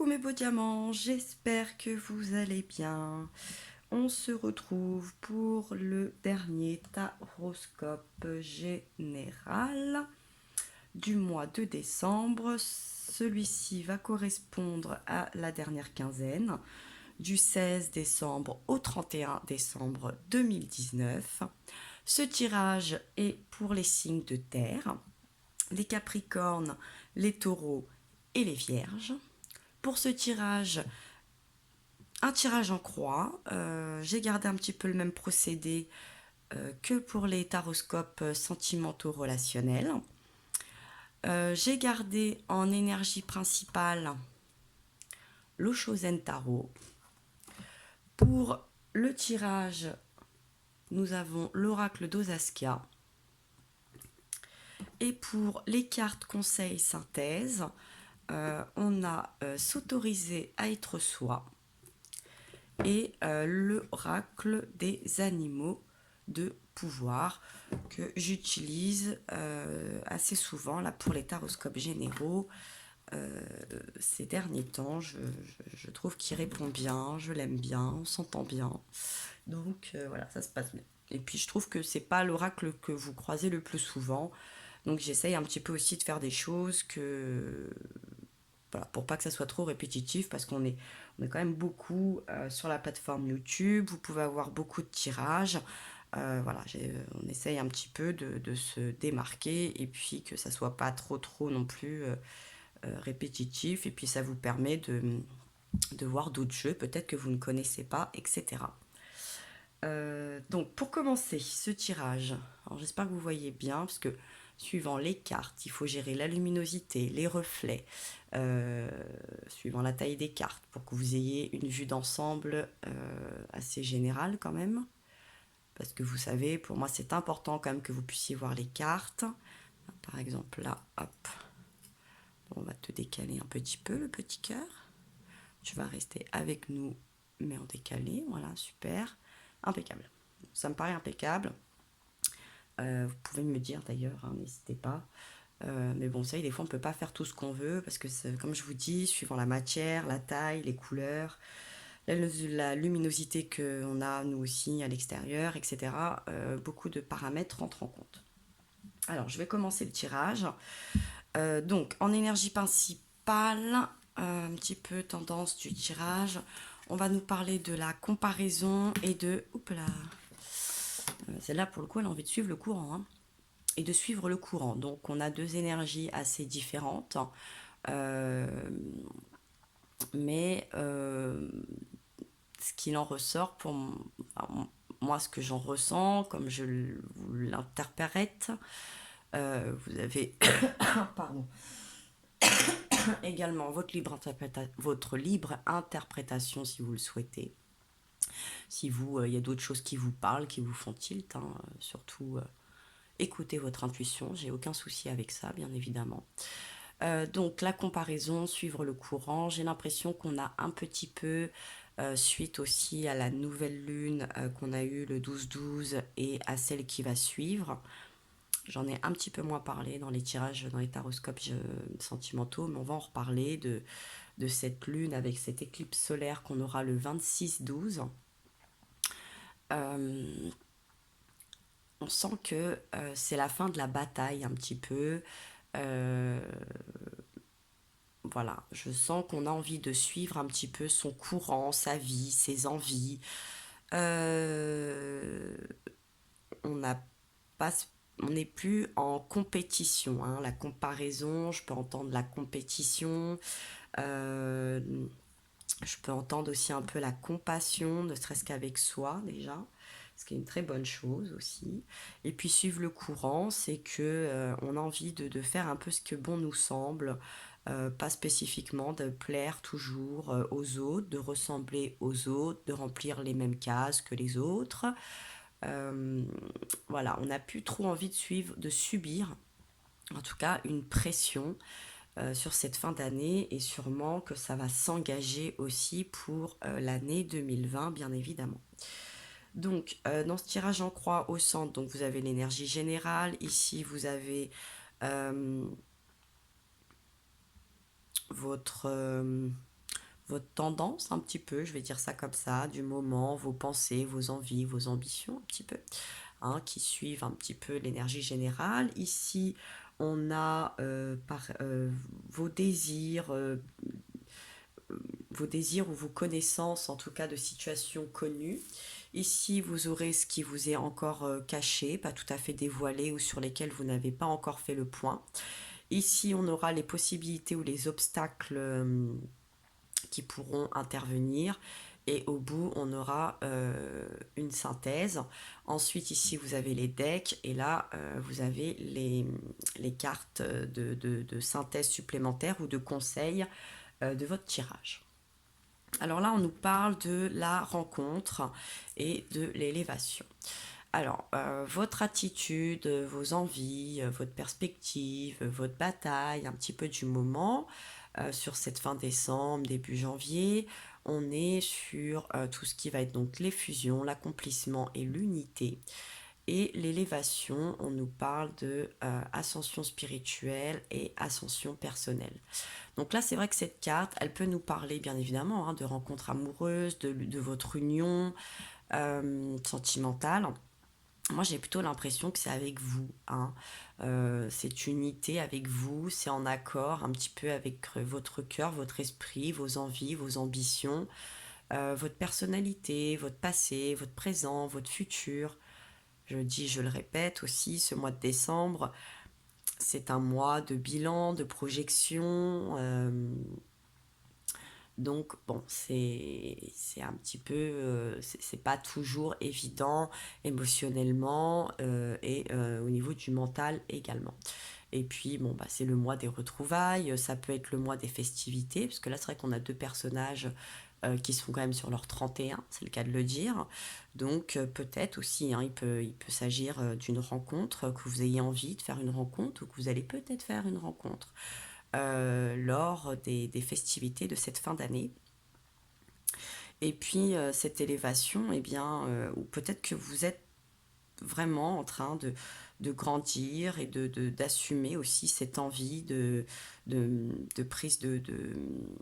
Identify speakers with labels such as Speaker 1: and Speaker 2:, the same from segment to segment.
Speaker 1: Coucou mes beaux diamants, j'espère que vous allez bien. On se retrouve pour le dernier taroscope général du mois de décembre. Celui-ci va correspondre à la dernière quinzaine, du 16 décembre au 31 décembre 2019. Ce tirage est pour les signes de terre, les capricornes, les taureaux et les vierges. Pour ce tirage, un tirage en croix. J'ai gardé un petit peu le même procédé que pour les taroscopes sentimentaux relationnels. J'ai gardé en énergie principale l'Oshozen Tarot. Pour le tirage, nous avons l'oracle d'Osaskia. Et pour les cartes conseils synthèse, on a s'autoriser à être soi et l'oracle des animaux de pouvoir que j'utilise assez souvent là pour les taroscopes généraux. Ces derniers temps, je trouve qu'il répond bien, je l'aime bien, on s'entend bien. Donc voilà, ça se passe bien. Et puis je trouve que c'est pas l'oracle que vous croisez le plus souvent. Donc j'essaye un petit peu aussi de faire des choses que voilà, pour pas que ça soit trop répétitif, parce on est quand même beaucoup sur la plateforme YouTube. Vous pouvez avoir beaucoup de tirages. Voilà, on essaye un petit peu de se démarquer et puis que ça soit pas trop non plus répétitif. Et puis ça vous permet de voir d'autres jeux peut-être que vous ne connaissez pas, etc. Donc pour commencer ce tirage, alors j'espère que vous voyez bien, parce que suivant les cartes, il faut gérer la luminosité, les reflets, suivant la taille des cartes, pour que vous ayez une vue d'ensemble assez générale quand même. Parce que vous savez, pour moi c'est important quand même que vous puissiez voir les cartes. Par exemple là, hop, on va te décaler un petit peu le petit cœur. Tu vas rester avec nous, mais en décalé, voilà, super, impeccable. Ça me paraît impeccable. Vous pouvez me dire d'ailleurs, hein, n'hésitez pas. Mais bon, vous savez, des fois on ne peut pas faire tout ce qu'on veut parce que, comme je vous dis, suivant la matière, la taille, les couleurs, la luminosité qu'on a nous aussi à l'extérieur, etc. Beaucoup de paramètres rentrent en compte. Alors, je vais commencer le tirage. Donc, en énergie principale, un petit peu tendance du tirage, on va nous parler de la comparaison et de... Oups là, celle-là, pour le coup, elle a envie de suivre le courant, hein, et de suivre le courant. Donc, on a deux énergies assez différentes. Euh, mais ce qu'il en ressort pour moi, ce que j'en ressens, comme je l'interprète, vous avez pardon, également votre libre interprétation si vous le souhaitez. Si vous, il y a d'autres choses qui vous parlent, qui vous font tilt, hein, surtout écoutez votre intuition, j'ai aucun souci avec ça, bien évidemment. Donc la comparaison, suivre le courant, j'ai l'impression qu'on a un petit peu, suite aussi à la nouvelle lune qu'on a eue le 12-12 et à celle qui va suivre. J'en ai un petit peu moins parlé dans les tirages, dans les taroscopes sentimentaux, mais on va en reparler de cette lune avec cette éclipse solaire qu'on aura le 26-12. On sent que c'est la fin de la bataille un petit peu. Euh, voilà, je sens qu'on a envie de suivre un petit peu son courant, sa vie, ses envies. Euh, on n'a pas, on n'est plus en compétition, hein. La comparaison, je peux entendre la compétition. Euh, je peux entendre aussi un peu la compassion, ne serait-ce qu'avec soi déjà, ce qui est une très bonne chose aussi. Et puis suivre le courant, c'est que on a envie de faire un peu ce que bon nous semble, pas spécifiquement de plaire toujours aux autres, de ressembler aux autres, de remplir les mêmes cases que les autres. Euh, voilà, on n'a plus trop envie de suivre, de subir, en tout cas, une pression sur cette fin d'année, et sûrement que ça va s'engager aussi pour l'année 2020, bien évidemment. Donc, dans ce tirage en croix au centre, donc vous avez l'énergie générale. Ici, vous avez votre votre tendance un petit peu, je vais dire ça comme ça, du moment, vos pensées, vos envies, vos ambitions un petit peu, hein, qui suivent un petit peu l'énergie générale. Ici, on a vos désirs, ou vos connaissances, en tout cas de situations connues. Ici, vous aurez ce qui vous est encore caché, pas tout à fait dévoilé ou sur lesquels vous n'avez pas encore fait le point. Ici, on aura les possibilités ou les obstacles qui pourront intervenir. Et au bout, on aura une synthèse. Ensuite, ici, vous avez les decks. Et là, vous avez les cartes de synthèse supplémentaire ou de conseil de votre tirage. Alors là, on nous parle de la rencontre et de l'élévation. Alors, votre attitude, vos envies, votre perspective, votre bataille, un petit peu du moment, sur cette fin décembre, début janvier, on est sur tout ce qui va être donc les fusions, l'accomplissement et l'unité. Et l'élévation, on nous parle de ascension spirituelle et ascension personnelle. Donc là, c'est vrai que cette carte, elle peut nous parler bien évidemment de rencontres amoureuses, de votre union sentimentale. Moi, j'ai plutôt l'impression que c'est avec vous, hein. C'est unité avec vous, c'est en accord un petit peu avec votre cœur, votre esprit, vos envies, vos ambitions, votre personnalité, votre passé, votre présent, votre futur. Je le répète aussi, ce mois de décembre, c'est un mois de bilan, de projection. Donc, bon, c'est un petit peu, c'est pas toujours évident émotionnellement et au niveau du mental également. Et puis, bon, bah, c'est le mois des retrouvailles, ça peut être le mois des festivités, parce que là, c'est vrai qu'on a deux personnages qui sont quand même sur leur 31, c'est le cas de le dire. Donc, peut-être aussi, hein, il peut s'agir d'une rencontre, que vous ayez envie de faire une rencontre, ou que vous allez peut-être faire une rencontre lors des festivités de cette fin d'année. Et puis cette élévation, eh bien, ou peut-être que vous êtes vraiment en train de grandir et d'assumer aussi cette envie de prise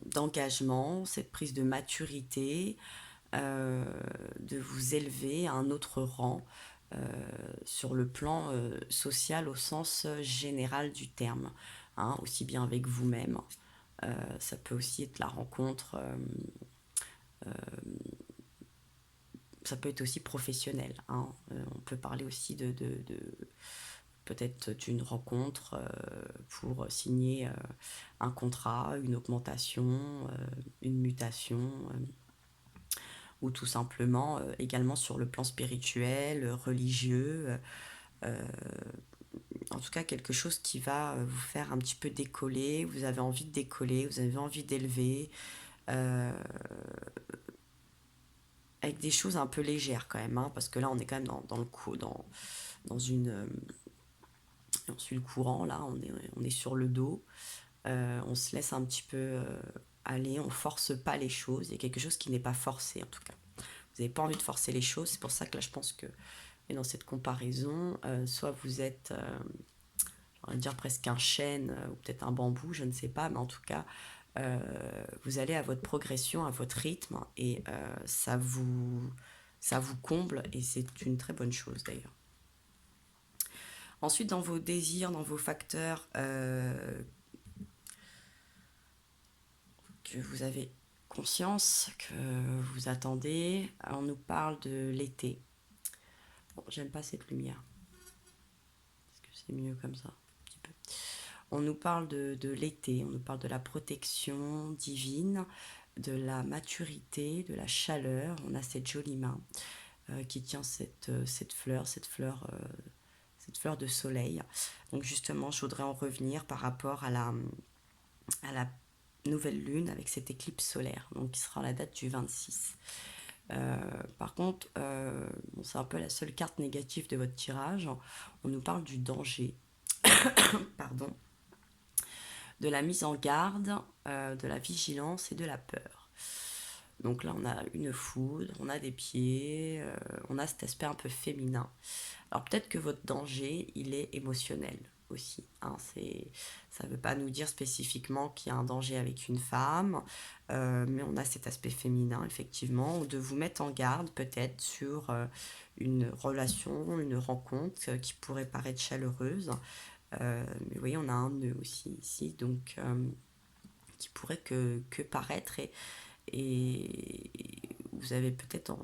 Speaker 1: d'engagement, cette prise de maturité, euh, de vous élever à un autre rang euh, sur le plan social au sens général du terme, hein, aussi bien avec vous-même. Ça peut aussi être la rencontre, ça peut être aussi professionnel, hein. On peut parler aussi de peut-être d'une rencontre pour signer un contrat, une augmentation, une mutation, ou tout simplement également sur le plan spirituel, religieux, euh, en tout cas quelque chose qui va vous faire un petit peu décoller, vous avez envie de décoller, vous avez envie d'élever, euh, avec des choses un peu légères quand même, hein, parce que là on est quand même dans le coup, dans une... on suit le courant, là on est sur le dos, on se laisse un petit peu aller, on force pas les choses, il y a quelque chose qui n'est pas forcé en tout cas. Vous n'avez pas envie de forcer les choses, c'est pour ça que là je pense que, et dans cette comparaison, soit vous êtes, on va dire presque un chêne, ou peut-être un bambou, je ne sais pas, mais en tout cas, vous allez à votre progression, à votre rythme, et ça vous comble, et c'est une très bonne chose d'ailleurs. Ensuite, dans vos désirs, dans vos facteurs que vous avez conscience, que vous attendez, on nous parle de l'été. Bon, j'aime pas cette lumière. Est-ce que c'est mieux comme ça? Un petit peu. On nous parle de l'été, on nous parle de la protection divine, de la maturité, de la chaleur. On a cette jolie main qui tient cette fleur de soleil. Donc justement, je voudrais en revenir par rapport à la nouvelle lune avec cette éclipse solaire, donc qui sera à la date du 26. Par contre, bon, c'est un peu la seule carte négative de votre tirage. On nous parle du danger, pardon, de la mise en garde, de la vigilance et de la peur. Donc là, on a une foudre, on a des pieds, on a cet aspect un peu féminin. Alors peut-être que votre danger, il est émotionnel. aussi, hein. Ça ne veut pas nous dire spécifiquement qu'il y a un danger avec une femme, mais on a cet aspect féminin, effectivement, de vous mettre en garde peut-être sur une relation, une rencontre qui pourrait paraître chaleureuse. Mais vous voyez, on a un nœud aussi ici, donc qui pourrait que paraître, et vous avez peut-être...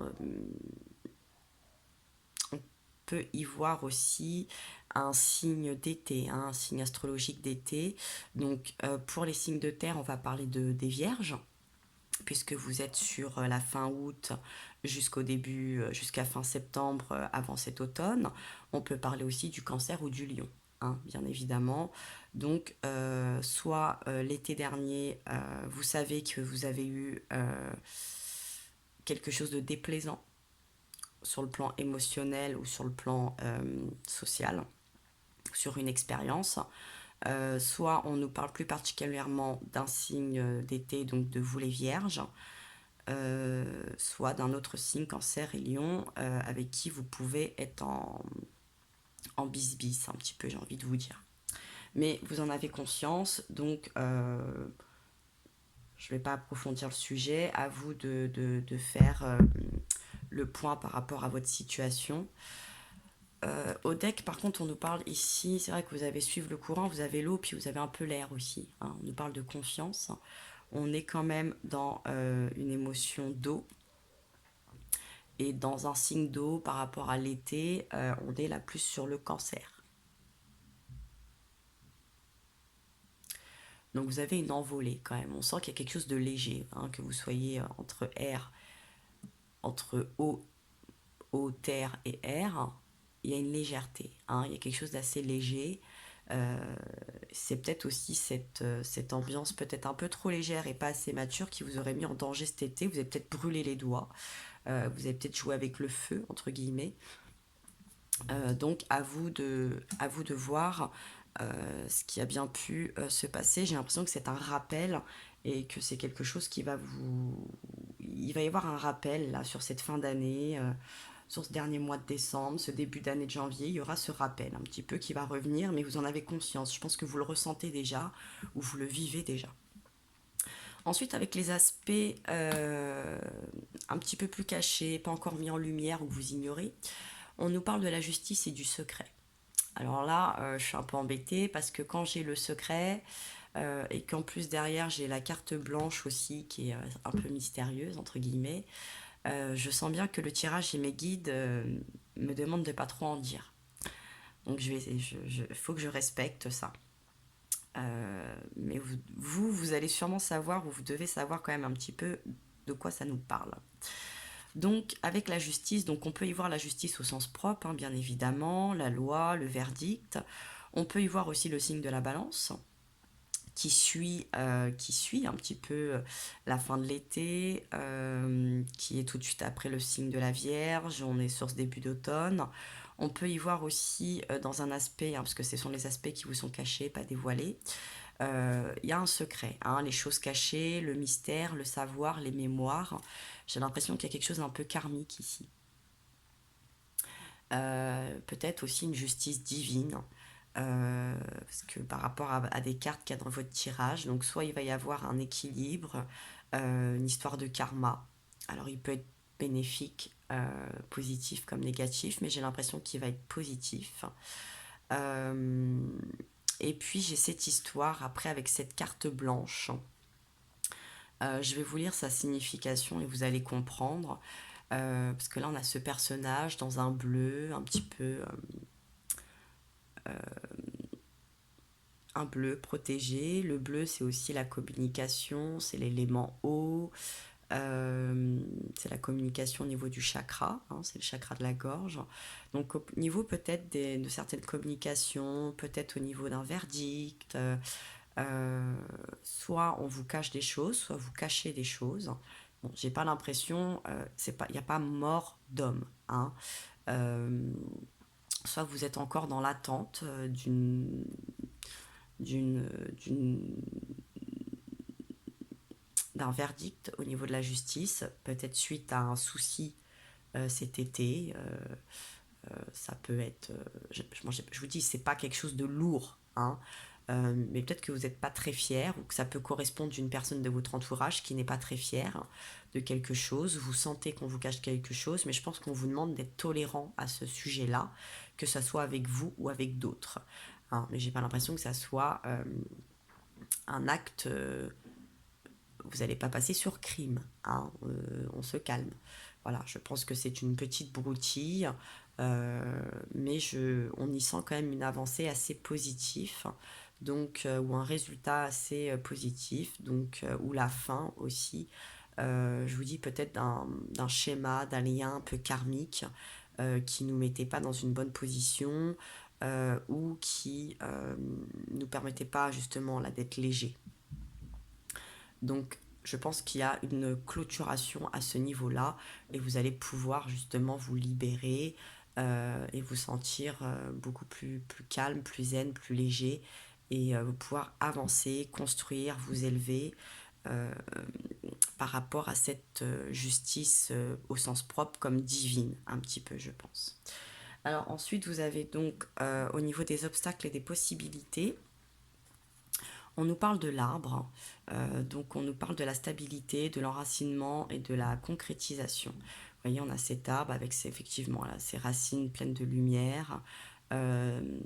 Speaker 1: on peut y voir aussi un signe d'été, hein, un signe astrologique d'été. Donc pour les signes de terre, on va parler des vierges, puisque vous êtes sur la fin août jusqu'au début, jusqu'à fin septembre, avant cet automne. On peut parler aussi du cancer ou du lion, hein, bien évidemment. Donc, soit l'été dernier, vous savez que vous avez eu quelque chose de déplaisant sur le plan émotionnel ou sur le plan social, sur une expérience. Soit on nous parle plus particulièrement d'un signe d'été, donc de vous les vierges, soit d'un autre signe, cancer et lion, avec qui vous pouvez être en bis-bis, un petit peu, j'ai envie de vous dire. Mais vous en avez conscience, donc je ne vais pas approfondir le sujet, à vous de faire le point par rapport à votre situation. Au deck, par contre, on nous parle ici, c'est vrai que vous avez suivre le courant, vous avez l'eau, puis vous avez un peu l'air aussi, hein. On nous parle de confiance. On est quand même dans une émotion d'eau. Et dans un signe d'eau par rapport à l'été, on est là plus sur le cancer. Donc vous avez une envolée quand même. On sent qu'il y a quelque chose de léger, hein, que vous soyez entre air, entre eau, terre et air. Il y a une légèreté, hein, il y a quelque chose d'assez léger. C'est peut-être aussi cette ambiance peut-être un peu trop légère et pas assez mature qui vous aurait mis en danger cet été. Vous avez peut-être brûlé les doigts, vous avez peut-être joué avec le feu, entre guillemets. Donc à vous de voir ce qui a bien pu se passer. J'ai l'impression que c'est un rappel et que c'est quelque chose qui va vous... Il va y avoir un rappel là sur cette fin d'année, sur ce dernier mois de décembre, ce début d'année de janvier. Il y aura ce rappel un petit peu qui va revenir, mais vous en avez conscience. Je pense que vous le ressentez déjà ou vous le vivez déjà. Ensuite, avec les aspects un petit peu plus cachés, pas encore mis en lumière ou que vous ignorez, on nous parle de la justice et du secret. Alors là, je suis un peu embêtée parce que quand j'ai le secret et qu'en plus derrière j'ai la carte blanche aussi qui est un peu mystérieuse, entre guillemets, je sens bien que le tirage et mes guides me demandent de pas trop en dire. Donc faut que je respecte ça. Mais vous allez sûrement savoir, ou vous devez savoir quand même un petit peu de quoi ça nous parle. Donc avec la justice, donc on peut y voir la justice au sens propre, hein, bien évidemment, la loi, le verdict. On peut y voir aussi le signe de la balance qui suit un petit peu la fin de l'été, qui est tout de suite après le signe de la Vierge. On est sur ce début d'automne. On peut y voir aussi dans un aspect, hein, parce que ce sont les aspects qui vous sont cachés, pas dévoilés. Il y a un secret, hein, les choses cachées, le mystère, le savoir, les mémoires. J'ai l'impression qu'il y a quelque chose d'un peu karmique ici. Peut-être aussi une justice divine, parce que par rapport à des cartes qu'il y a dans votre tirage, donc soit il va y avoir un équilibre, une histoire de karma. Alors il peut être bénéfique, positif comme négatif, mais j'ai l'impression qu'il va être positif. Euh, et puis j'ai cette histoire après avec cette carte blanche. Je vais vous lire sa signification et vous allez comprendre. Parce que là, on a ce personnage dans un bleu, un petit peu un bleu protégé. Le bleu, c'est aussi la communication, c'est l'élément eau, c'est la communication au niveau du chakra, hein, c'est le chakra de la gorge. Donc au niveau peut-être de certaines communications, peut-être au niveau d'un verdict, soit on vous cache des choses, soit vous cachez des choses. Bon, j'ai pas l'impression, il n'y a pas mort d'homme, hein. Euh, Soit vous êtes encore dans l'attente d'une, d'une, d'un verdict au niveau de la justice, peut-être suite à un souci cet été, Ça peut être... je vous dis, c'est pas quelque chose de lourd, hein. Mais peut-être que vous n'êtes pas très fier ou que ça peut correspondre d'une personne de votre entourage qui n'est pas très fière de quelque chose. Vous sentez qu'on vous cache quelque chose, mais je pense qu'on vous demande d'être tolérant à ce sujet-là, que ça soit avec vous ou avec d'autres, hein. Mais j'ai pas l'impression que ça soit un acte... vous n'allez pas passer sur crime, hein. On se calme. Voilà, je pense que c'est une petite broutille, mais on y sent quand même une avancée assez positive, donc, ou un résultat assez positif, donc, ou la fin aussi, je vous dis peut-être d'un schéma, d'un lien un peu karmique qui ne nous mettait pas dans une bonne position ou qui ne nous permettait pas justement là d'être léger. Donc, je pense qu'il y a une clôturation à ce niveau-là et vous allez pouvoir justement vous libérer et vous sentir beaucoup plus calme, plus zen, plus léger et vous pouvoir avancer, construire, vous élever euh, par rapport à cette justice au sens propre comme divine, un petit peu, je pense. Alors ensuite, vous avez donc au niveau des obstacles et des possibilités, on nous parle de l'arbre, donc on nous parle de la stabilité, de l'enracinement et de la concrétisation. Vous voyez, on a cet arbre avec effectivement là, ses racines pleines de lumière. Euh,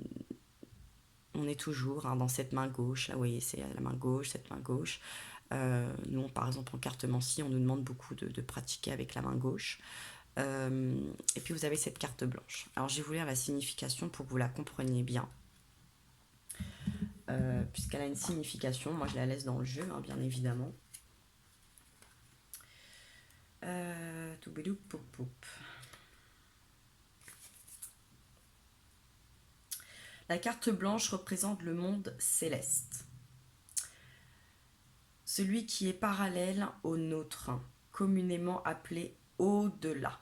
Speaker 1: on est toujours dans cette main gauche. Là, vous voyez, c'est la main gauche, cette main gauche. Nous, par exemple, en cartomancie, on nous demande beaucoup de pratiquer avec la main gauche. Et puis, vous avez cette carte blanche. Alors, je vais vous lire la signification pour que vous la compreniez bien. Puisqu'elle a une signification. Moi, je la laisse dans le jeu, hein, bien évidemment. La carte blanche représente le monde céleste. Celui qui est parallèle au nôtre, communément appelé au-delà.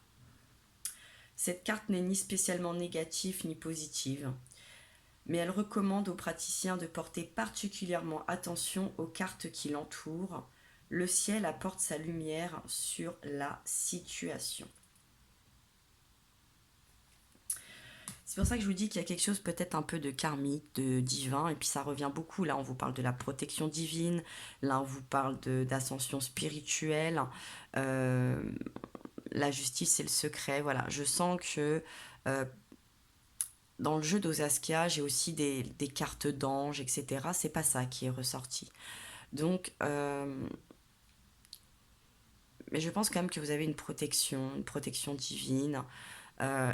Speaker 1: Cette carte n'est ni spécialement négative ni positive, mais elle recommande aux praticiens de porter particulièrement attention aux cartes qui l'entourent. Le ciel apporte sa lumière sur la situation. C'est pour ça que je vous dis qu'il y a quelque chose peut-être un peu de karmique, de divin, et puis ça revient beaucoup. Là, on vous parle de la protection divine, là, on vous parle d'ascension spirituelle, la justice et le secret. Voilà, je sens que dans le jeu d'Osaskia, j'ai aussi des cartes d'anges, etc. C'est pas ça qui est ressorti. Donc, mais je pense quand même que vous avez une protection divine.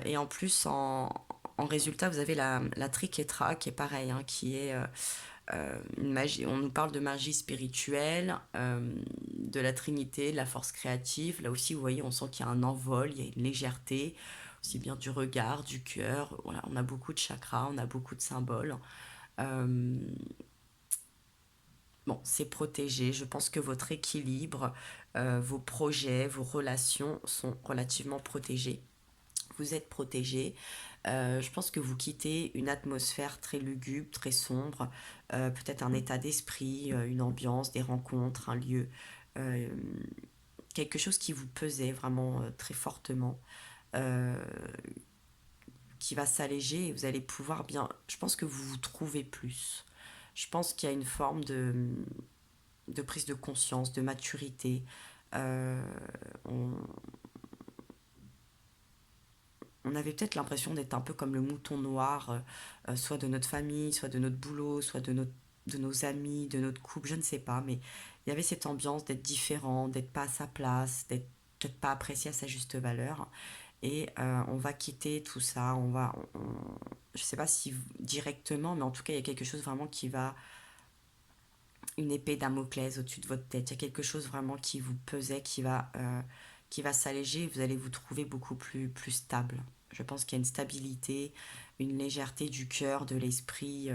Speaker 1: Et en plus, en résultat, vous avez la triquetra qui est pareil, hein, qui est une magie. On nous parle de magie spirituelle, de la Trinité, de la force créative. Là aussi, vous voyez, on sent qu'il y a un envol, il y a une légèreté, aussi bien du regard, du cœur. Voilà, on a beaucoup de chakras, on a beaucoup de symboles. Euh, bon, c'est protégé. Je pense que votre équilibre, vos projets, vos relations sont relativement protégés. Vous êtes protégé. Je pense que vous quittez une atmosphère très lugubre, très sombre, peut-être un état d'esprit, une ambiance, des rencontres, un lieu, euh, quelque chose qui vous pesait vraiment très fortement, euh, qui va s'alléger et vous allez pouvoir bien... Je pense que vous vous trouvez plus. Je pense qu'il y a une forme de prise de conscience, de maturité. Euh, on, on avait peut-être l'impression d'être un peu comme le mouton noir, soit de notre famille, soit de notre boulot, soit de nos amis, de notre couple, je ne sais pas, mais il y avait cette ambiance d'être différent, d'être pas à sa place, d'être peut-être pas apprécié à sa juste valeur. Et on va quitter tout ça, je ne sais pas si directement, mais en tout cas, il y a quelque chose vraiment qui va, une épée Damoclès au-dessus de votre tête. Il y a quelque chose vraiment qui vous pesait, qui va s'alléger et vous allez vous trouver beaucoup plus stable. Je pense qu'il y a une stabilité, une légèreté du cœur, de l'esprit,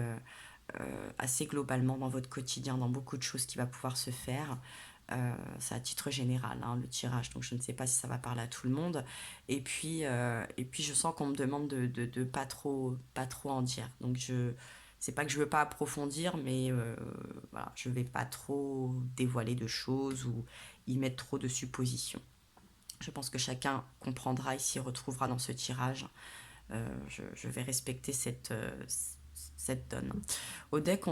Speaker 1: assez globalement dans votre quotidien, dans beaucoup de choses qui va pouvoir se faire. C'est à titre général, hein, le tirage, donc je ne sais pas si ça va parler à tout le monde. Et puis je sens qu'on me demande de pas trop en dire. Donc c'est pas que je veux pas approfondir, mais voilà, je vais pas trop dévoiler de choses ou y mettre trop de suppositions. Je pense que chacun comprendra et s'y retrouvera dans ce tirage. Je vais respecter cette donne. Au deck,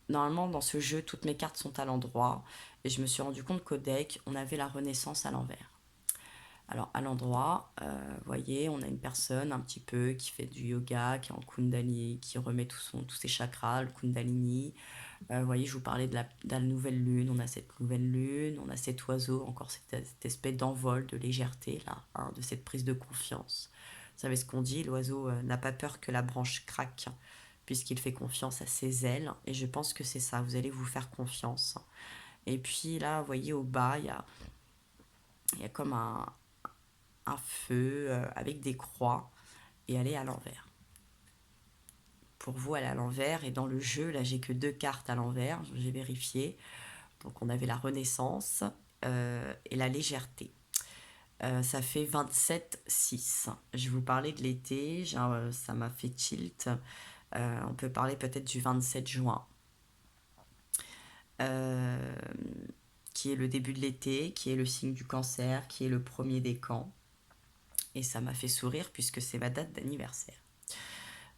Speaker 1: normalement, dans ce jeu, toutes mes cartes sont à l'endroit. Et je me suis rendu compte qu'au deck, on avait la Renaissance à l'envers. Alors, à l'endroit, vous voyez, on a une personne un petit peu qui fait du yoga, qui est en Kundalini, qui remet tous ses chakras, le Kundalini. Vous voyez, je vous parlais de la nouvelle lune. On a cette nouvelle lune, on a cet oiseau, encore cette espèce d'envol, de légèreté, là, hein, de cette prise de confiance. Vous savez ce qu'on dit, l'oiseau n'a pas peur que la branche craque, puisqu'il fait confiance à ses ailes. Et je pense que c'est ça, vous allez vous faire confiance. Et puis là, vous voyez, au bas, il y a comme un feu avec des croix, et elle est à l'envers. Pour vous, elle est à l'envers, et dans le jeu, là, j'ai que 2 cartes à l'envers, j'ai vérifié. Donc on avait la Renaissance et la légèreté. Ça fait 27-6. Je vous parlais de l'été, ça m'a fait tilt. On peut parler peut-être du 27 juin, qui est le début de l'été, qui est le signe du Cancer, qui est le premier décan. Et ça m'a fait sourire puisque c'est ma date d'anniversaire.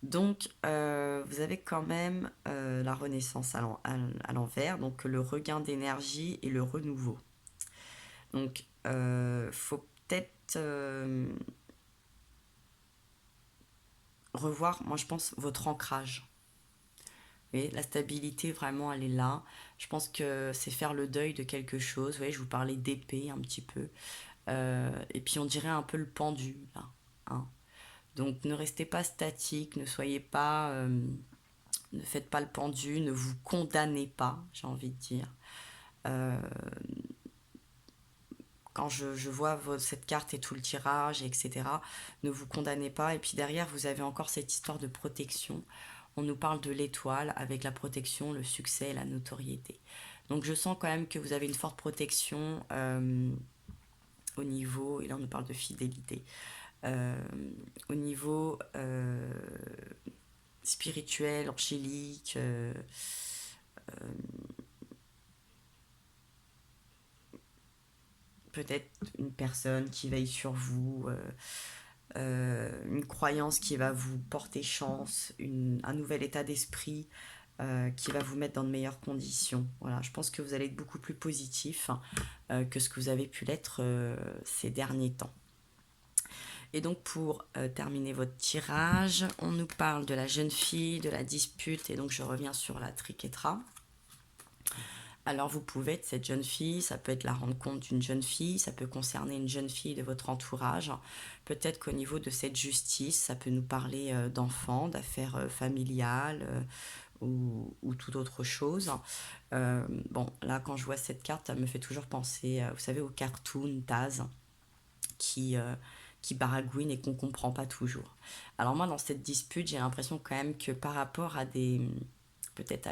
Speaker 1: Donc, vous avez quand même la Renaissance à l'envers, donc le regain d'énergie et le renouveau. Donc, faut peut-être revoir, moi je pense, votre ancrage. Et la stabilité, vraiment, elle est là. Je pense que c'est faire le deuil de quelque chose. Vous voyez, je vous parlais d'épée un petit peu. Et puis, on dirait un peu le pendu, là. Hein. Donc, ne restez pas statique, ne soyez pas... ne faites pas le pendu, ne vous condamnez pas, j'ai envie de dire. Quand je vois cette carte et tout le tirage, etc., ne vous condamnez pas. Et puis derrière, vous avez encore cette histoire de protection. On nous parle de l'étoile avec la protection, le succès et la notoriété. Donc je sens quand même que vous avez une forte protection au niveau, et là on nous parle de fidélité, au niveau spirituel, angélique, peut-être une personne qui veille sur vous, une croyance qui va vous porter chance, un nouvel état d'esprit qui va vous mettre dans de meilleures conditions. Voilà, je pense que vous allez être beaucoup plus positif que ce que vous avez pu l'être ces derniers temps. Et donc pour terminer votre tirage, on nous parle de la jeune fille, de la dispute, et donc je reviens sur la triquetra. Alors vous pouvez être cette jeune fille, ça peut être la rencontre d'une jeune fille, ça peut concerner une jeune fille de votre entourage. Peut-être qu'au niveau de cette justice, ça peut nous parler d'enfants, d'affaires familiales ou toute autre chose. Bon, là quand je vois cette carte, ça me fait toujours penser, vous savez, au cartoon Taz qui baragouine et qu'on ne comprend pas toujours. Alors moi dans cette dispute, j'ai l'impression quand même que par rapport à peut-être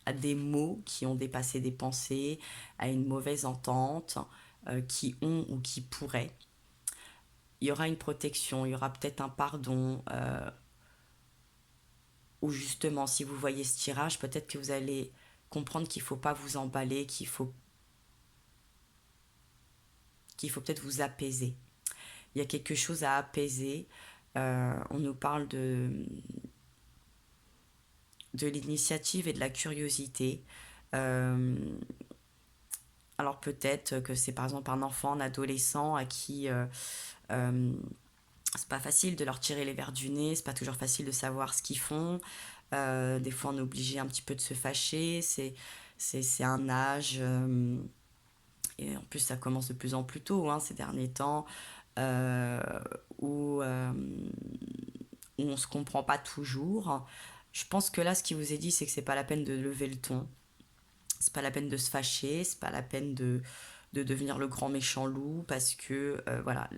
Speaker 1: à des mots qui ont dépassé des pensées, à une mauvaise entente, qui ont ou qui pourraient. Il y aura une protection, il y aura peut-être un pardon, ou justement, si vous voyez ce tirage, peut-être que vous allez comprendre qu'il ne faut pas vous emballer, qu'il faut peut-être vous apaiser. Il y a quelque chose à apaiser. On nous parle de l'initiative et de la curiosité. Alors peut-être que c'est par exemple un enfant, un adolescent à qui c'est pas facile de leur tirer les verres du nez, c'est pas toujours facile de savoir ce qu'ils font. Des fois on est obligé un petit peu de se fâcher, c'est un âge, et en plus ça commence de plus en plus tôt hein, ces derniers temps, euh, où, euh, où on se comprend pas toujours. Je pense que là ce qui vous est dit c'est que c'est pas la peine de lever le ton, c'est pas la peine de se fâcher, c'est pas la peine de devenir le grand méchant loup parce que voilà,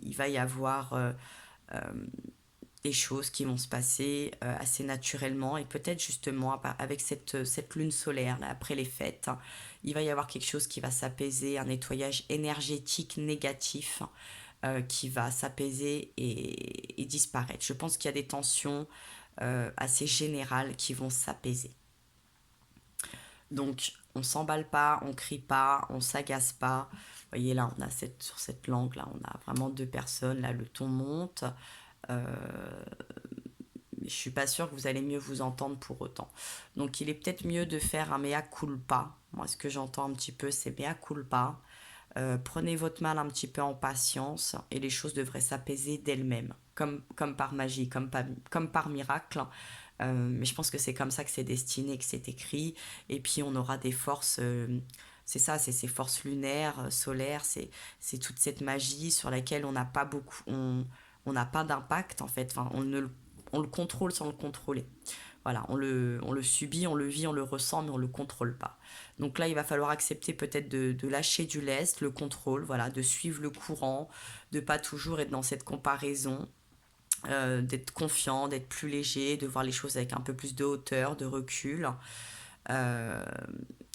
Speaker 1: il va y avoir des choses qui vont se passer assez naturellement et peut-être justement avec cette lune solaire là, après les fêtes, il va y avoir quelque chose qui va s'apaiser, un nettoyage énergétique négatif qui va s'apaiser et disparaître. Je pense qu'il y a des tensions assez générales qui vont s'apaiser. Donc, on s'emballe pas, on crie pas, on s'agace pas. Vous voyez là, on a sur cette langue là, on a vraiment 2 personnes. Là, le ton monte. Je suis pas sûre que vous allez mieux vous entendre pour autant. Donc il est peut-être mieux de faire un mea culpa. Moi, ce que j'entends un petit peu, c'est mea culpa. Prenez votre mal un petit peu en patience et les choses devraient s'apaiser d'elles-mêmes, comme par magie, comme par miracle. Mais je pense que c'est comme ça que c'est destiné, que c'est écrit. Et puis on aura des forces, c'est ça, c'est ces forces lunaires, solaires, c'est toute cette magie sur laquelle on n'a pas beaucoup, on n'a pas d'impact en fait. Enfin, on le contrôle sans le contrôler. Voilà, on le subit, on le vit, on le ressent, mais on le contrôle pas. Donc là, il va falloir accepter peut-être de lâcher du lest, le contrôle, voilà, de suivre le courant, de pas toujours être dans cette comparaison, d'être confiant, d'être plus léger, de voir les choses avec un peu plus de hauteur, de recul, euh,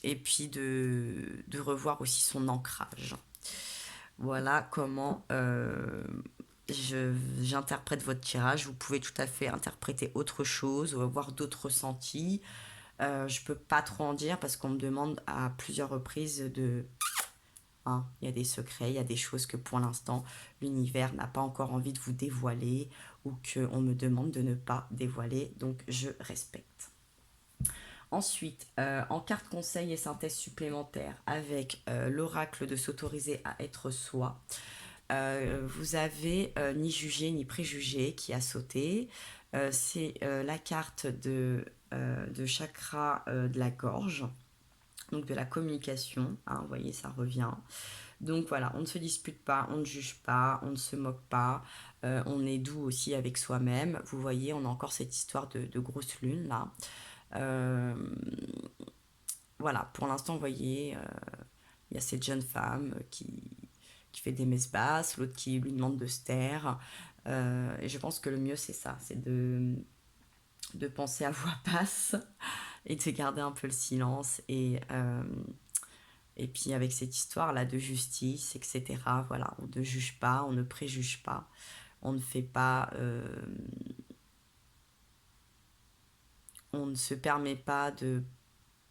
Speaker 1: et puis de revoir aussi son ancrage. Voilà comment j'interprète votre tirage. Vous pouvez tout à fait interpréter autre chose ou avoir d'autres ressentis. Je peux pas trop en dire parce qu'on me demande à plusieurs reprises de... Hein, il y a des secrets, il y a des choses que pour l'instant l'univers n'a pas encore envie de vous dévoiler ou qu'on me demande de ne pas dévoiler, donc je respecte. Ensuite, en carte conseil et synthèse supplémentaire avec l'oracle de s'autoriser à être soi, vous avez ni jugé ni préjugé qui a sauté. C'est la carte de chakra de la gorge, donc de la communication. Hein, vous voyez, ça revient. Donc voilà, on ne se dispute pas, on ne juge pas, on ne se moque pas. On est doux aussi avec soi-même. Vous voyez, on a encore cette histoire de grosse lune là. Euh, voilà, pour l'instant, vous voyez, il y a cette jeune femme qui fait des messes basses, l'autre qui lui demande de se taire. Et je pense que le mieux, c'est ça, c'est de penser à voix basse et de garder un peu le silence. Et puis avec cette histoire-là de justice, etc., voilà, on ne juge pas, on ne préjuge pas, on ne fait pas... on ne se permet pas de...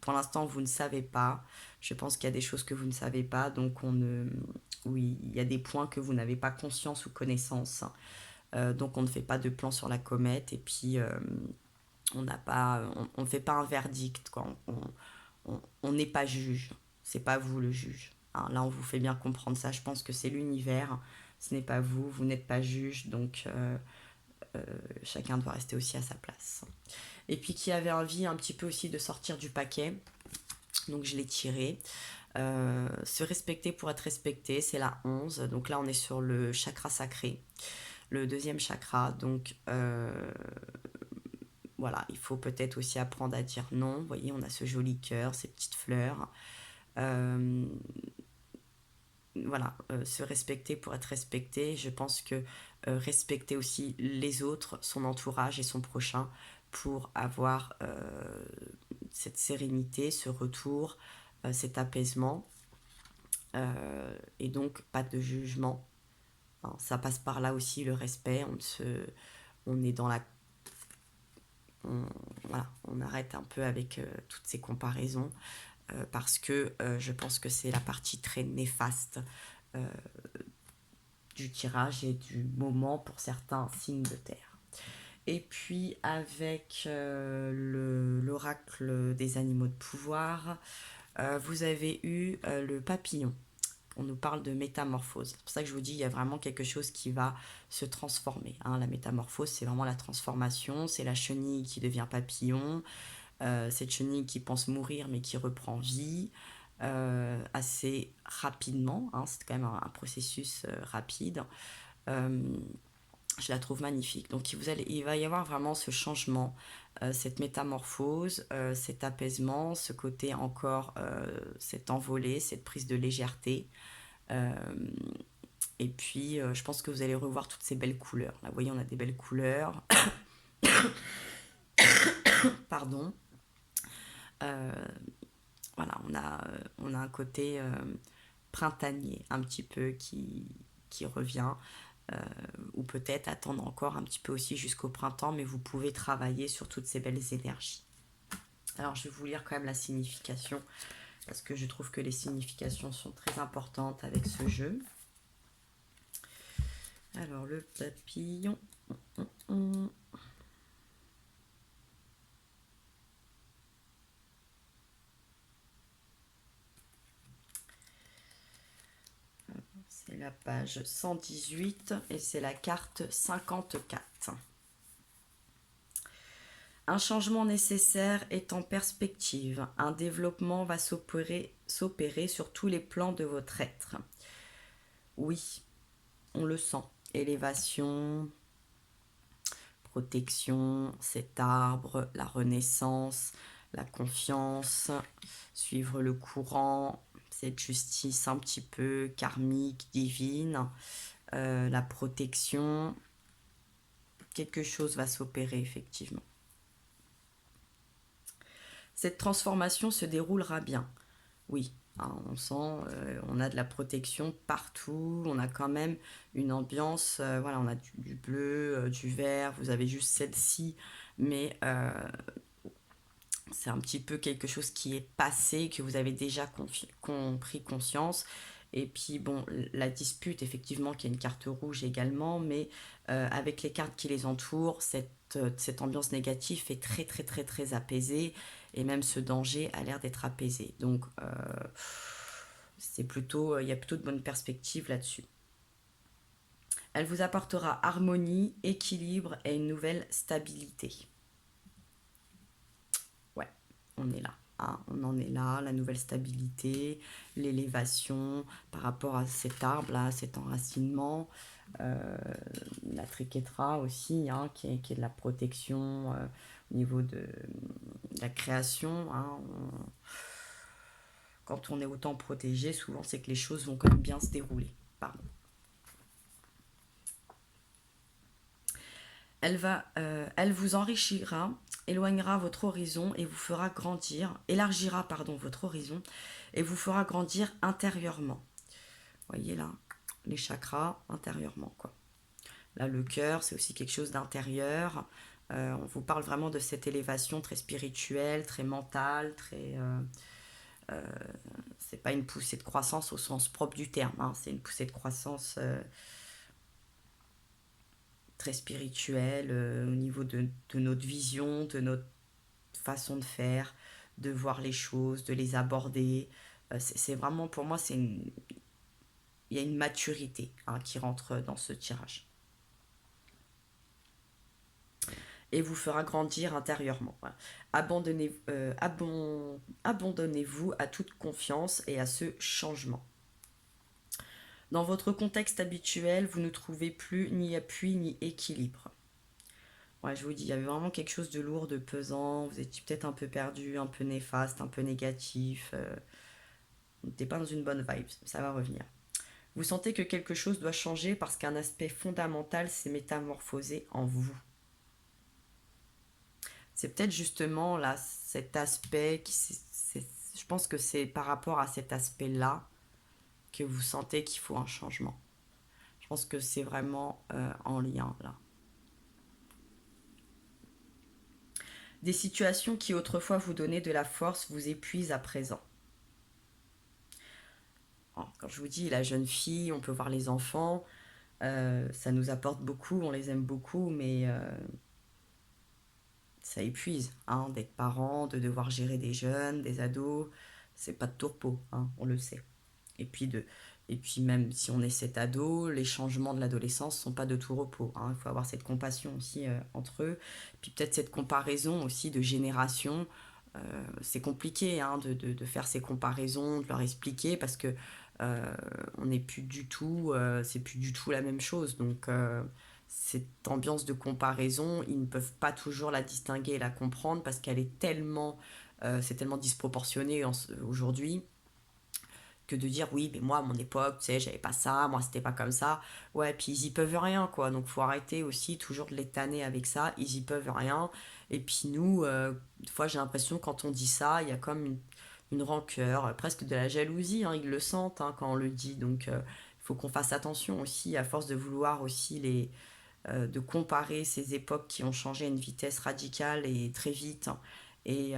Speaker 1: Pour l'instant, vous ne savez pas. Je pense qu'il y a des choses que vous ne savez pas, donc on ne... Oui, il y a des points que vous n'avez pas conscience ou connaissance. Donc on ne fait pas de plan sur la comète et puis on n'a pas, on ne fait pas un verdict, quoi. On n'est pas juge. C'est pas vous le juge. Hein, là, on vous fait bien comprendre ça. Je pense que c'est l'univers. Ce n'est pas vous. Vous n'êtes pas juge. Donc chacun doit rester aussi à sa place. Et puis qui avait envie un petit peu aussi de sortir du paquet. Donc je l'ai tiré. Se respecter pour être respecté, c'est la 11. Donc là, on est sur le chakra sacré, le deuxième chakra. Donc voilà, il faut peut-être aussi apprendre à dire non. Vous voyez, on a ce joli cœur, ces petites fleurs. Euh, voilà, se respecter pour être respecté. Je pense que respecter aussi les autres, son entourage et son prochain pour avoir cette sérénité, ce retour, cet apaisement. Et donc, pas de jugement. Hein, ça passe par là aussi le respect. On est dans la... On, voilà, on arrête un peu avec toutes ces comparaisons parce que je pense que c'est la partie très néfaste du tirage et du moment pour certains signes de terre. Et puis avec l'oracle des animaux de pouvoir, vous avez eu le papillon. On nous parle de métamorphose. C'est pour ça que je vous dis, il y a vraiment quelque chose qui va se transformer. Hein. La métamorphose, c'est vraiment la transformation. C'est la chenille qui devient papillon. Cette chenille qui pense mourir mais qui reprend vie assez rapidement. Hein. C'est quand même un processus rapide. Je la trouve magnifique. Donc il va y avoir vraiment ce changement, cette métamorphose, cet apaisement, ce côté encore, cette envolée, cette prise de légèreté. Euh, et puis, je pense que vous allez revoir toutes ces belles couleurs. Là, vous voyez, on a des belles couleurs. Pardon. Euh, voilà, on a un côté printanier, un petit peu, qui revient. Ou peut-être attendre encore un petit peu aussi jusqu'au printemps, mais vous pouvez travailler sur toutes ces belles énergies. Alors, je vais vous lire quand même la signification, parce que je trouve que les significations sont très importantes avec ce jeu. Alors, le papillon. Hum. C'est la page 118 et c'est la carte 54. Un changement nécessaire est en perspective. Un développement va s'opérer sur tous les plans de votre être. Oui, on le sent. Élévation, protection, cet arbre, la renaissance, la confiance, suivre le courant, cette justice un petit peu karmique, divine, la protection. Quelque chose va s'opérer effectivement. Cette transformation se déroulera bien. Oui, hein, on sent, on a de la protection partout, on a quand même une ambiance, voilà, on a du bleu, du vert, vous avez juste celle-ci, mais c'est un petit peu quelque chose qui est passé, que vous avez déjà pris conscience. Et puis bon, la dispute, effectivement, qui est une carte rouge également, mais avec les cartes qui les entourent, cette ambiance négative est très très très très apaisée, et même ce danger a l'air d'être apaisé. Donc c'est plutôt, il y a plutôt de bonnes perspectives là-dessus. Elle vous apportera harmonie, équilibre et une nouvelle stabilité. Ouais, on est là. Hein, on en est là, la nouvelle stabilité, l'élévation par rapport à cet arbre-là, cet enracinement, la triquetra aussi, hein, qui est de la protection au niveau de la création. Hein, quand on est autant protégé, souvent c'est que les choses vont quand même bien se dérouler. Pardon. Elle vous enrichira, éloignera votre horizon et vous fera grandir, élargira pardon votre horizon et vous fera grandir intérieurement. Vous voyez là, les chakras intérieurement quoi. Là le cœur c'est aussi quelque chose d'intérieur. On vous parle vraiment de cette élévation très spirituelle, très mentale, très c'est pas une poussée de croissance au sens propre du terme, hein, c'est une poussée de croissance très spirituelle au niveau de notre vision, de notre façon de faire, de voir les choses, de les aborder. C'est vraiment, pour moi, il y a une maturité hein, qui rentre dans ce tirage. Et vous fera grandir intérieurement. Voilà. Abandonnez-vous à toute confiance et à ce changement. Dans votre contexte habituel, vous ne trouvez plus ni appui ni équilibre. Ouais, je vous dis, il y avait vraiment quelque chose de lourd, de pesant. Vous étiez peut-être un peu perdu, un peu néfaste, un peu négatif. Vous n'étiez pas dans une bonne vibe. Ça va revenir. Vous sentez que quelque chose doit changer parce qu'un aspect fondamental s'est métamorphosé en vous. C'est peut-être justement là cet aspect je pense que c'est par rapport à cet aspect-là que vous sentez qu'il faut un changement. Je pense que c'est vraiment en lien là. Des situations qui autrefois vous donnaient de la force vous épuisent à présent. Quand je vous dis la jeune fille, on peut voir les enfants, ça nous apporte beaucoup, on les aime beaucoup, mais ça épuise hein, d'être parent, de devoir gérer des jeunes, des ados, c'est pas de tourpeau, hein, on le sait. Et puis, et puis même si on est cet ado, les changements de l'adolescence ne sont pas de tout repos. Hein. Il faut avoir cette compassion aussi entre eux. Puis peut-être cette comparaison aussi de génération. C'est compliqué hein, de faire ces comparaisons, de leur expliquer parce que on n'est plus du tout, c'est plus du tout la même chose. Donc cette ambiance de comparaison, ils ne peuvent pas toujours la distinguer et la comprendre parce qu'elle est tellement, c'est tellement disproportionné aujourd'hui que de dire oui mais moi à mon époque tu sais j'avais pas ça, moi c'était pas comme ça. Ouais, puis ils y peuvent rien quoi, donc faut arrêter aussi toujours de les tanner avec ça, ils y peuvent rien. Et puis nous des fois j'ai l'impression quand on dit ça il y a comme une rancœur, presque de la jalousie hein, ils le sentent hein, quand on le dit. Donc il faut qu'on fasse attention aussi à force de vouloir aussi de comparer ces époques qui ont changé à une vitesse radicale et très vite hein, et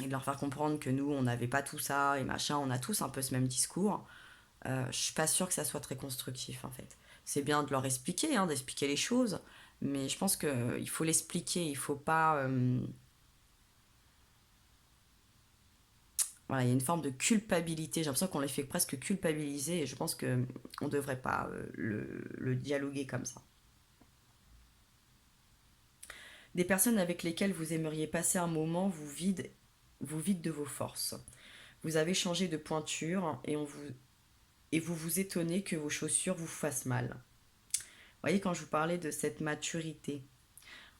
Speaker 1: et de leur faire comprendre que nous, on n'avait pas tout ça et machin, on a tous un peu ce même discours, je suis pas sûre que ça soit très constructif en fait. c'est bien de leur expliquer, hein, d'expliquer les choses, mais je pense qu'il faut l'expliquer, il faut pas... voilà, il y a une forme de culpabilité, j'ai l'impression qu'on les fait presque culpabiliser, et je pense qu'on ne devrait pas le dialoguer comme ça. Des personnes avec lesquelles vous aimeriez passer un moment vous vident de vos forces. Vous avez changé de pointure et vous vous étonnez que vos chaussures vous fassent mal. Vous voyez, quand je vous parlais de cette maturité,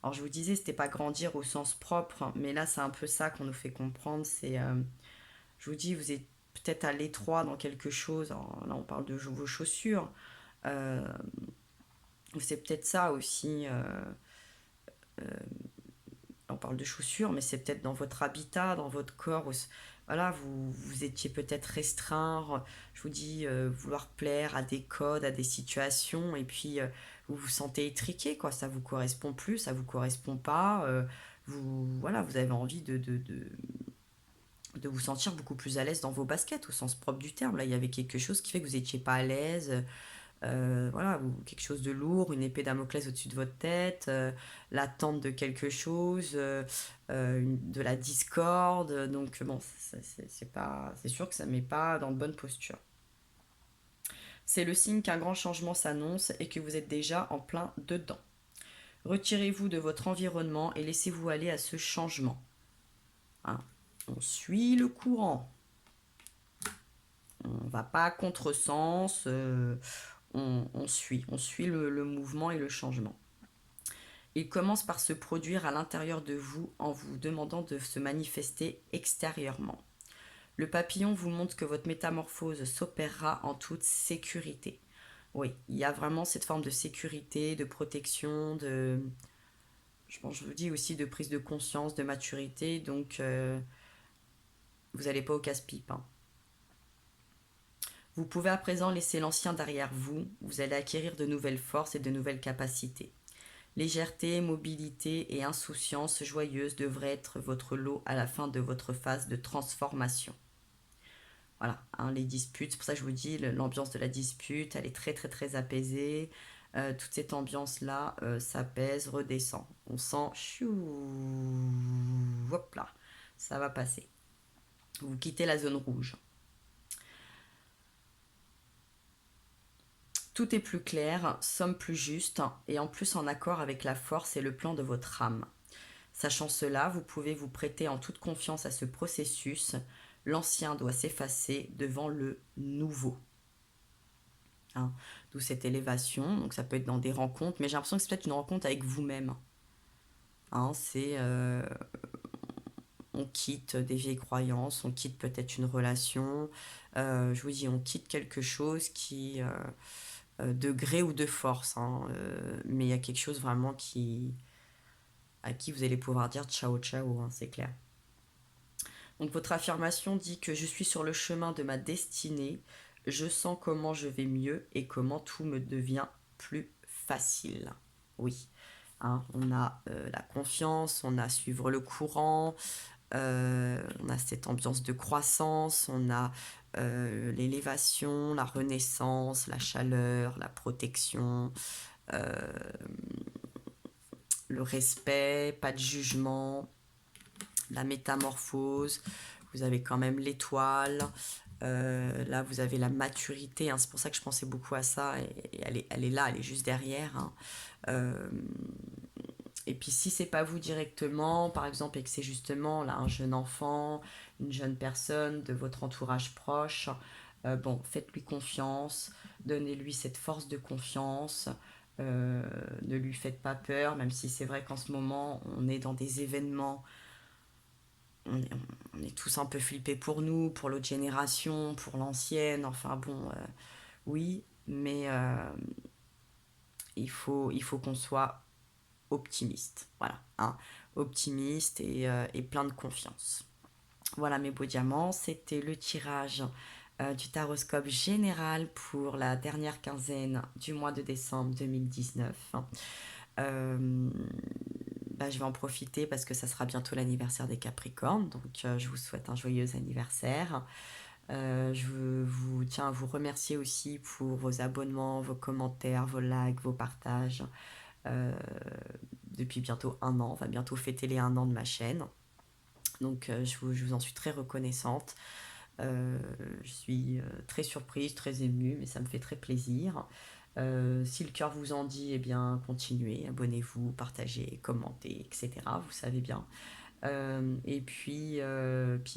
Speaker 1: alors je vous disais, c'était pas grandir au sens propre, mais là c'est un peu ça qu'on nous fait comprendre. C'est, je vous dis, vous êtes peut-être à l'étroit dans quelque chose. Alors, là on parle de vos chaussures. Euh, c'est peut-être ça aussi. On parle de chaussures, mais c'est peut-être dans votre habitat, dans votre corps. Voilà, vous étiez peut-être restreint, je vous dis, vouloir plaire à des codes, à des situations, et puis vous vous sentez étriqué, quoi. Ça vous correspond plus, ça vous correspond pas. Voilà, vous avez envie de vous sentir beaucoup plus à l'aise dans vos baskets, au sens propre du terme. Là, il y avait quelque chose qui fait que vous n'étiez pas à l'aise, voilà, ou quelque chose de lourd, une épée Damoclès au-dessus de votre tête, l'attente de quelque chose, de la discorde. Donc bon, c'est pas, c'est sûr que ça ne met pas dans de bonnes postures. C'est le signe qu'un grand changement s'annonce et que vous êtes déjà en plein dedans. Retirez-vous de votre environnement et laissez-vous aller à ce changement. Hein. On suit le courant. On ne va pas à contresens. On suit le mouvement et le changement. Il commence par se produire à l'intérieur de vous en vous demandant de se manifester extérieurement. Le papillon vous montre que votre métamorphose s'opérera en toute sécurité. Oui, il y a vraiment cette forme de sécurité, de protection, je vous dis aussi de prise de conscience, de maturité, donc vous n'allez pas au casse-pipe. Hein. Vous pouvez à présent laisser l'ancien derrière vous, vous allez acquérir de nouvelles forces et de nouvelles capacités. Légèreté, mobilité et insouciance joyeuse devraient être votre lot à la fin de votre phase de transformation. Voilà, hein, les disputes, c'est pour ça que je vous dis, l'ambiance de la dispute, elle est très très très apaisée. Toute cette ambiance-là s'apaise, redescend. On sent, chou, hop là, ça va passer. Vous quittez la zone rouge. Tout est plus clair, somme plus juste, et en plus en accord avec la force et le plan de votre âme. Sachant cela, vous pouvez vous prêter en toute confiance à ce processus. L'ancien doit s'effacer devant le nouveau. Hein, d'où cette élévation. Donc ça peut être dans des rencontres, mais j'ai l'impression que c'est peut-être une rencontre avec vous-même. Hein, on quitte des vieilles croyances, on quitte peut-être une relation. Je vous dis, on quitte quelque chose qui, de gré ou de force. Hein, mais il y a quelque chose vraiment à qui vous allez pouvoir dire ciao ciao, hein, c'est clair. Donc votre affirmation dit que je suis sur le chemin de ma destinée, je sens comment je vais mieux et comment tout me devient plus facile. Oui, hein, on a la confiance, on a suivre le courant, on a cette ambiance de croissance, on a l'élévation, la renaissance, la chaleur, la protection, euh, le respect, pas de jugement, la métamorphose, vous avez quand même l'étoile, là vous avez la maturité, hein, c'est pour ça que je pensais beaucoup à ça, et elle est là, elle est juste derrière. Hein. Et puis si c'est pas vous directement, par exemple, et que c'est justement là un jeune enfant, une jeune personne de votre entourage proche, bon, faites-lui confiance, donnez-lui cette force de confiance, ne lui faites pas peur, même si c'est vrai qu'en ce moment on est dans des événements, on est, on est tous un peu flippés pour nous, pour l'autre génération, pour l'ancienne, enfin bon, oui, mais il faut qu'on soit optimiste, voilà, hein, optimiste et plein de confiance. Voilà mes beaux diamants, c'était le tirage du taroscope général pour la dernière quinzaine du mois de décembre 2019. Je vais en profiter parce que ça sera bientôt l'anniversaire des Capricornes, donc je vous souhaite un joyeux anniversaire. Je vous tiens à vous remercier aussi pour vos abonnements, vos commentaires, vos likes, vos partages. euh, Depuis bientôt 1 an, on va bientôt fêter les 1 an de ma chaîne. Donc je vous en suis très reconnaissante. Euh, je suis très surprise, très émue, mais ça me fait très plaisir. Si le cœur vous en dit, eh bien, continuez, abonnez-vous, partagez, commentez, etc. Vous savez bien. Puis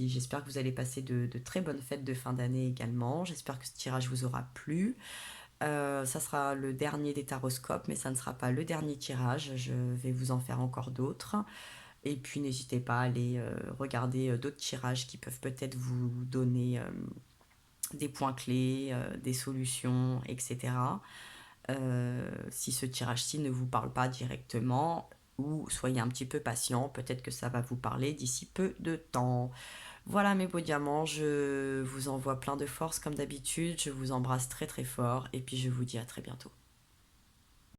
Speaker 1: j'espère que vous allez passer de très bonnes fêtes de fin d'année également. J'espère que ce tirage vous aura plu. Ça sera le dernier des taroscopes, mais ça ne sera pas le dernier tirage. Je vais vous en faire encore d'autres. Et puis n'hésitez pas à aller regarder d'autres tirages qui peuvent peut-être vous donner des points clés, des solutions, etc. Si ce tirage-ci ne vous parle pas directement, ou soyez un petit peu patient, peut-être que ça va vous parler d'ici peu de temps. Voilà mes beaux diamants, je vous envoie plein de force comme d'habitude, je vous embrasse très très fort et puis je vous dis à très bientôt.